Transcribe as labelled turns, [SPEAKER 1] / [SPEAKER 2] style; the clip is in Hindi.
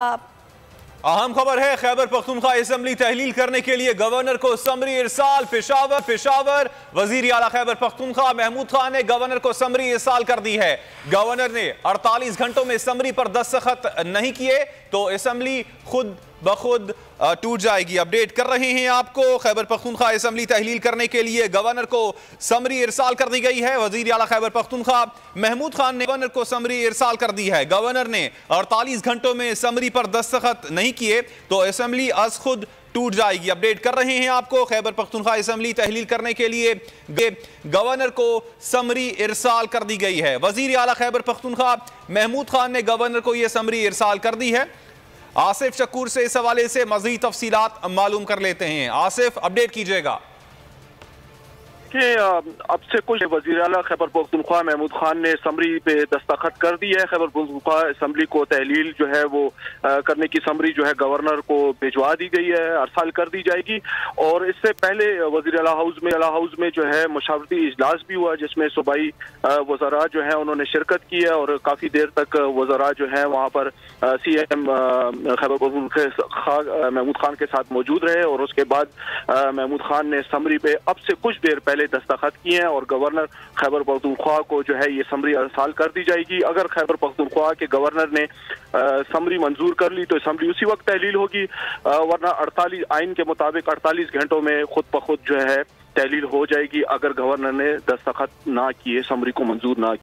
[SPEAKER 1] आप
[SPEAKER 2] अहम खबर है, खैबर पख्तूनख्वा असेंबली तहलील करने के लिए गवर्नर को समरी इरसाल। पेशावर वजीर आला खैबर पख्तूनख्वा महमूद खान ने गवर्नर को समरी इरसाल कर दी है। गवर्नर ने 48 घंटों में समरी पर दस्तखत नहीं किए तो असेंबली खुद ब खुद टूट जाएगी। अपडेट कर रहे हैं आपको, खैबर पख्तूनख्वा असेंबली तहलील करने के लिए गवर्नर को समरी इरसाल कर दी गई है। वजीर आला खैबर पख्तूनख्वा महमूद खान ने गवर्नर को समरी इरसाल कर दी है। गवर्नर ने 48 घंटों में समरी पर दस्तखत नहीं किए तो असेंबली अज खुद टूट जाएगी। अपडेट कर रहे हैं आपको, खैबर पख्तूनख्वा असेंबली तहलील करने के लिए गवर्नर को समरी इरसाल कर दी गई है। वजीर आला खैबर पख्तूनख्वा महमूद खान ने गवर्नर को यह समरी इरसाल कर दी है। आसिफ शकूर से इस हवाले से मज़ीद तफसीलात मालूम कर लेते हैं। आसिफ, अपडेट कीजिएगा
[SPEAKER 3] कि अब से कुछ वज़ीर आला खैबर पख्तूनख्वा महमूद खान ने समरी पे दस्तखत कर दी है। खैबर पख्तूनख्वा असम्बली को तहलील जो है वो करने की समरी जो है गवर्नर को भिजवा दी गई है, अरसाल कर दी जाएगी। और इससे पहले वज़ीर आला हाउस में जो है मशावरती इजलास भी हुआ जिसमें सूबाई वज़रा जो है उन्होंने शिरकत की है और काफ़ी देर तक वज़रा जो है वहाँ पर CM खैबर पख्तूनख्वा महमूद खान के साथ मौजूद रहे और उसके बाद महमूद खान ने समरी पे अब से कुछ देर पहले दस्तखत किए हैं और गवर्नर खैबर पख्तूनख्वा को जो है ये समरी अरसाल कर दी जाएगी। अगर खैबर पख्तूनख्वा के गवर्नर ने समरी मंजूर कर ली तो असम्बली उसी वक्त तहलील होगी, वरना 48 आइन के मुताबिक 48 घंटों में खुद ब खुद जो है तहलील हो जाएगी अगर गवर्नर ने दस्तखत ना किए, समरी को मंजूर ना